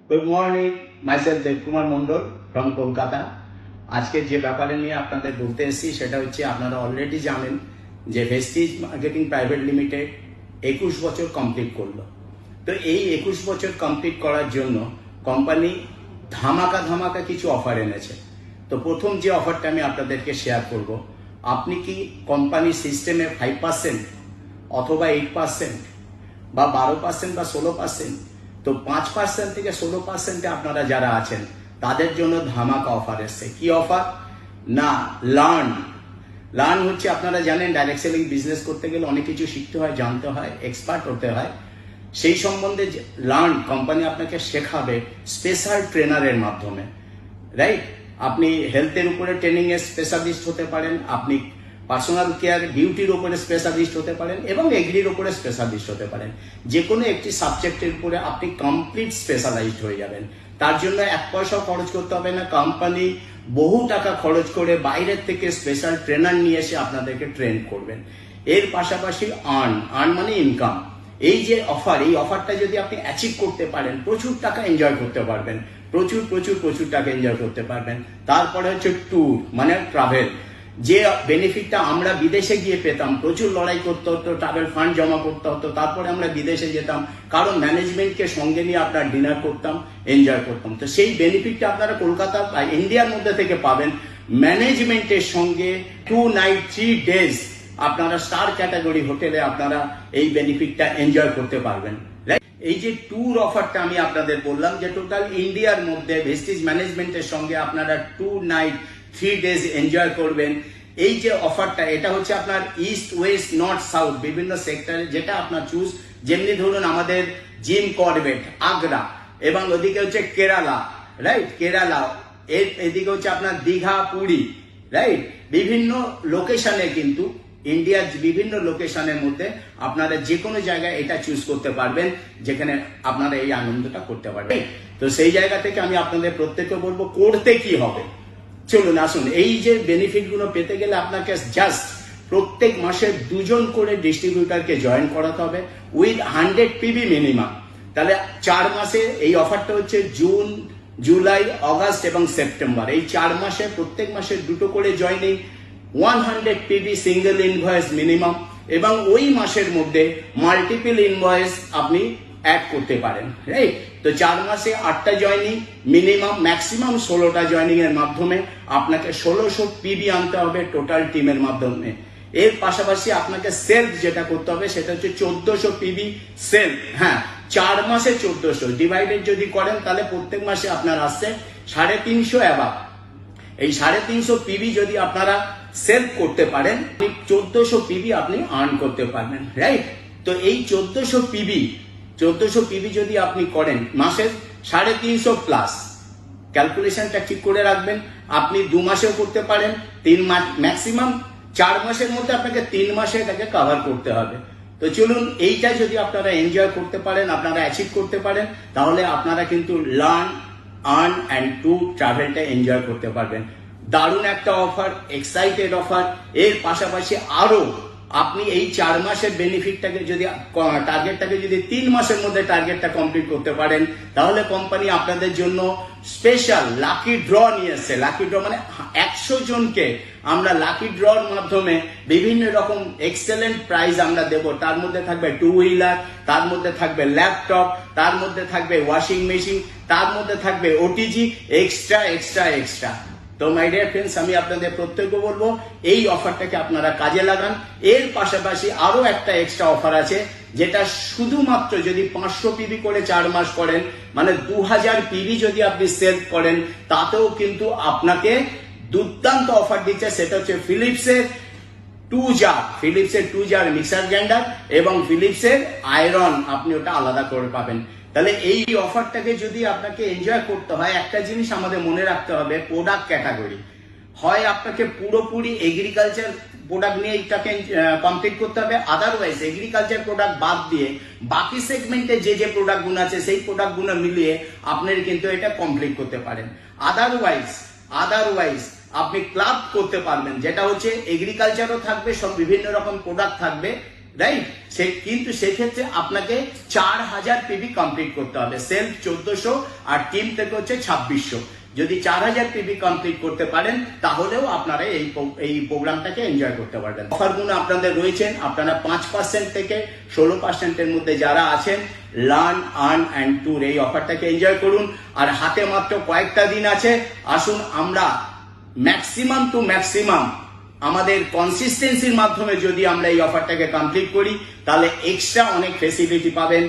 Good morning, myself Debkumar Mondal from Kolkata. আজকে যে ব্যাপারে নিয়ে আপনাদের বলতে এসেছি সেটা হচ্ছে, আপনারা অলরেডি জানেন যে ভেস্টিজ মার্কেটিং প্রাইভেট লিমিটেড 21 বছর কমপ্লিট করলো। তো এই 21 বছর কমপ্লিট করার জন্য কোম্পানি ধামাকা কিছু অফার এনেছে। তো প্রথম যে অফারটা আমি আপনাদেরকে শেয়ার করব, আপনি কি কোম্পানির সিস্টেমে 5% অথবা 8% বা 12% বা 16%, তো 5% থেকে 16% আপনারা যারা আছেন তাদের জন্য ধামাকা অফার এসছে। কি অফার না, লার্ন হচ্ছে, আপনারা জানেন ডাইরেক্ট সেলিং বিজনেস করতে গেলে অনেক কিছু শিখতে হয়, জানতে হয়, এক্সপার্ট হতে হয়। সেই সম্বন্ধে লার্ন কোম্পানি আপনাকে শেখাবে স্পেশাল ট্রেনারের মাধ্যমে, রাইট? আপনি হেলথের উপরে ট্রেনিং এর স্পেশালিস্ট হতে পারেন, আপনি পার্সোনাল কেয়ার বিউটির উপরে স্পেশালিস্ট হতে পারেন এবং এগ্রির উপরে স্পেশালিস্ট হতে পারেন। যে কোনো একটি সাবজেক্টের উপরে আপনি কমপ্লিট স্পেশালাইজড হয়ে যাবেন। তার জন্য 1 পয়সাও খরচ করতে হবে না। কোম্পানি বহু টাকা খরচ করে বাইরের থেকে স্পেশাল ট্রেনার নিয়ে এসে আপনাদেরকে ট্রেন করবেন। এর পাশাপাশি আর্ন মানে ইনকাম। এই যে অফার, এই অফারটা যদি আপনি অ্যাচিভ করতে পারেন, প্রচুর টাকা এনজয় করতে পারবেন, প্রচুর টাকা এনজয় করতে পারবেন। তারপরে হচ্ছে ট্যুর মানে ট্রাভেল। যে বেনিফিটটা আমরা বিদেশে গিয়ে পেতাম, প্রচুর লড়াই করতে হতো, ট্রাভেল ফান্ড জমা করতে হতো, তারপরে আমরা বিদেশে যেতাম, কারণ ম্যানেজমেন্টকে সঙ্গে নিয়ে আপনার ডিনার করতাম, এনজয় করতাম। তো সেই বেনিফিটটা আপনারা কলকাতা বা ইন্ডিয়ার মধ্যে থেকে পাবেন ম্যানেজমেন্টের সঙ্গে 2 নাইট 3 ডেজ আপনারা স্টার ক্যাটাগরি হোটেলে আপনারা এই বেনিফিটটা এনজয় করতে পারবেন। এই যে ট্যুর অফারটা আমি আপনাদের বললাম যে টোটাল ইন্ডিয়ার মধ্যে ভেস্টিজ ম্যানেজমেন্টের সঙ্গে আপনারা 2 নাইট 3 ডেজ এনজয় করবেন। এই যে অফারটা, এটা হচ্ছে আপনার ইস্ট ওয়েস্ট নর্থ সাউথ বিভিন্ন সেক্টরে, যেটা আপনার চুজ। যেমনি ধরুন আমাদের জিম করবেট আগ্রা, এবং ওদিকে হচ্ছে কেরালা, রাইট? কেরালা, এদিকে হচ্ছে আপনার দীঘা পুরী, রাইট? বিভিন্ন লোকেশনে, কিন্তু ইন্ডিয়ার বিভিন্ন লোকেশনের মধ্যে আপনারা যে কোনো জায়গায় এটা চুজ করতে পারবেন, যেখানে আপনারা এই আনন্দটা করতে পারবেন। তো সেই জায়গা থেকে আমি আপনাদের প্রত্যেককে বলবো, করতে কি হবে, চলুন আসুন। এই যে বেনিফিট গুলো পেতে গেলে আপনাকে জাস্ট প্রত্যেক মাসে 2 জন করে ডিস্ট্রিবিউটারকে জয়েন করাতে হবে উইথ 100 পিবি মিনিমাম। তাহলে 4 মাসে এই অফারটা হচ্ছে জুন, জুলাই, অগাস্ট এবং সেপ্টেম্বর। এই 4 মাসে প্রত্যেক মাসে 2টো করে joining, 100 PB single invoice minimum, এবং ওই মাসের মধ্যে মাল্টিপল ইনভয়েস আপনি অ্যাড করতে পারেন, রাইট? তো 4 মাসে 8টা জয়েনিং মিনিমাম, ম্যাক্সিমাম 16টা জয়েনিং এর মাধ্যমে আপনাকে 1600 পিবি আনতে হবে টোটাল টিমের মাধ্যমে। এর পাশাপাশি আপনাকে সেলফ যেটা করতে হবে সেটা হচ্ছে 1400 পিবি সেলফ। হ্যাঁ, 4 মাসে 1400 ডিভাইডেড যদি করেন তাহলে প্রত্যেক মাসে আপনার আসছে 350 অ্যাবাভ। এই 350 পিবি যদি আপনারা সেভ করতে পারেন, 1400 পিবি আপনি আর্ন করতে পারবেন, রাইট? তো এই 1400 পিবি যদি আপনি করেন মাসে 350 প্লাস, ক্যালকুলেশনটা ঠিক করে রাখবেন। আপনি 2 মাসেও করতে পারেন, 3 মাস, ম্যাক্সিমাম 4 মাসের মধ্যে আপনাকে 3 মাসে এটাকে কভার করতে হবে। তো চলুন, এইটা যদি আপনারা এনজয় করতে পারেন, আপনারা অ্যাচিভ করতে পারেন, তাহলে আপনারা কিন্তু আর্ন অ্যান্ড ট্যুর ট্রাভেলটা এনজয় করতে পারবেন। দারুণ একটা অফার, এক্সাইটেড অফার। এর পাশাপাশি আরো আপনি এই 4 মাসের বেনিফিটটাকে যদি, টার্গেটটাকে যদি 3 মাসের মধ্যে টার্গেটটা কমপ্লিট করতে পারেন, তাহলে কোম্পানি আপনাদের জন্য স্পেশাল লাকি ড্র নিয়ে এসছে। লাকি ড্র মানে 100 জনকে আমরা লাকি ড্রর মাধ্যমে বিভিন্ন রকম এক্সেলেন্ট প্রাইজ আমরা দেব। তার মধ্যে থাকবে 2 হুইলার, তার মধ্যে থাকবে ল্যাপটপ, তার মধ্যে থাকবে ওয়াশিং মেশিন, তার মধ্যে থাকবে ওটিজি, এক্সট্রা। তো মাই ডিয়ার ফ্রেন্ডস, আমি আপনাদের প্রত্যেককে বলবো এই অফারটাকে আপনারা কাজে লাগান। এর পাশাপাশি আরো একটা এক্সট্রা অফার আছে, যেটা শুধুমাত্র যদি 500 পিবি করে 4 মাস করেন, মানে 2000 পিবি যদি আপনি সেল করেন, তাতেও কিন্তু আপনাকে দুর্দান্ত অফার দিচ্ছে। সেটা হচ্ছে ফিলিপসের 2 জার মিক্সার গ্রাইন্ডার এবং ফিলিপসের আয়রন, আপনি ওটা আলাদা করে পাবেন। তাহলে এই অফারটাকে যদি আপনাকে এনজয় করতে হয়, একটা জিনিস আমাদের মনে রাখতে হবে, প্রোডাক্ট ক্যাটাগরি। হয় আপনাকে পুরোপুরি এগ্রিকালচার প্রোডাক্ট নিয়ে এটাকে কমপ্লিট করতে হবে, আদারওয়াইজ এগ্রিকালচার প্রোডাক্ট বাদ দিয়ে বাকি সেগমেন্টে যে প্রোডাক্টগুলো আছে সেই প্রোডাক্টগুলো মিলিয়ে আপনি কিন্তু এটা কমপ্লিট করতে পারেন। আদারওয়াইজ আপনি ক্লাব করতে পারবেন, যেটা হচ্ছে এগ্রিকালচারও থাকবে, সব বিভিন্ন রকম প্রোডাক্ট থাকবে, রাইট। কিন্তু সেক্ষেত্রে আপনাকে 4000 পিবি কমপ্লিট করতে হবে, সেলফ 1400 আর টিম থেকে হচ্ছে 2600। যদি 4000 পিবি কমপ্লিট করতে পারেন তাহলেও আপনারা এই প্রোগ্রামটাকে এনজয় করতে পারবেন। অফারগুলো আপনাদের রয়েছেন, আপনারা 5% থেকে 16%-এর মধ্যে যারা আছেন, লার্ন আর্ন অ্যান্ড ট্যুর এই অফারটাকে এনজয় করুন। আর হাতে মাত্র কয়েকটা দিন আছে, আসুন আমরা ম্যাক্সিমাম টু ম্যাক্সিমাম আমাদের কনসিস্টেন্সির মাধ্যমে যদি আমরা এই অফারটাকে কমপ্লিট করি তাহলে এক্সট্রা অনেক ফেসিলিটি পাবেন।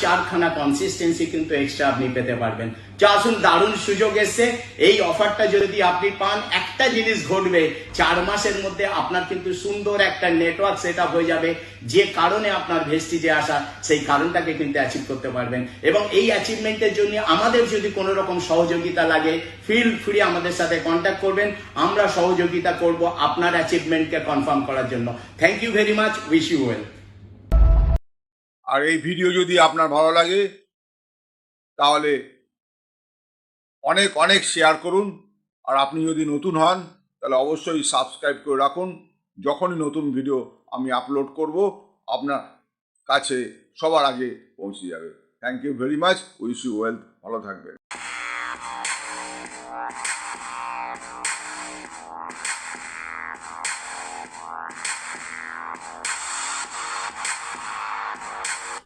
চারখানা কনসিস্টেন্সি কিন্তু এক্সট্রা আপনি পেতে পারবেন। তো আসুন, দারুণ সুযোগ এসছে। এই অফারটা যদি আপনি পান, একটা জিনিস ঘটবে, 4 মাসের মধ্যে আপনার কিন্তু সুন্দর একটা নেটওয়ার্ক সেট আপ হয়ে যাবে, যে কারণে আপনার ভেস্টিজে আসা সেই কারণটাকে কিন্তু অ্যাচিভ করতে পারবেন। এবং এই অ্যাচিভমেন্টের জন্য আমাদের যদি কোনো রকম সহযোগিতা লাগে, ফিল ফ্রি আমাদের সাথে কন্ট্যাক্ট করবেন, আমরা সহযোগিতা করব আপনার অ্যাচিভমেন্টকে কনফার্ম করার জন্য। Thank you very much, wish you well. আর এই ভিডিও যদি আপনার ভালো লাগে তাহলে অনেক অনেক শেয়ার করুন। আর আপনি যদি নতুন হন তাহলে অবশ্যই সাবস্ক্রাইব করে রাখুন। যখনই নতুন ভিডিও আমি আপলোড করব আপনার কাছে সবার আগে পৌঁছে যাবে। Thank you very much, wish you well, ভালো থাকবেন।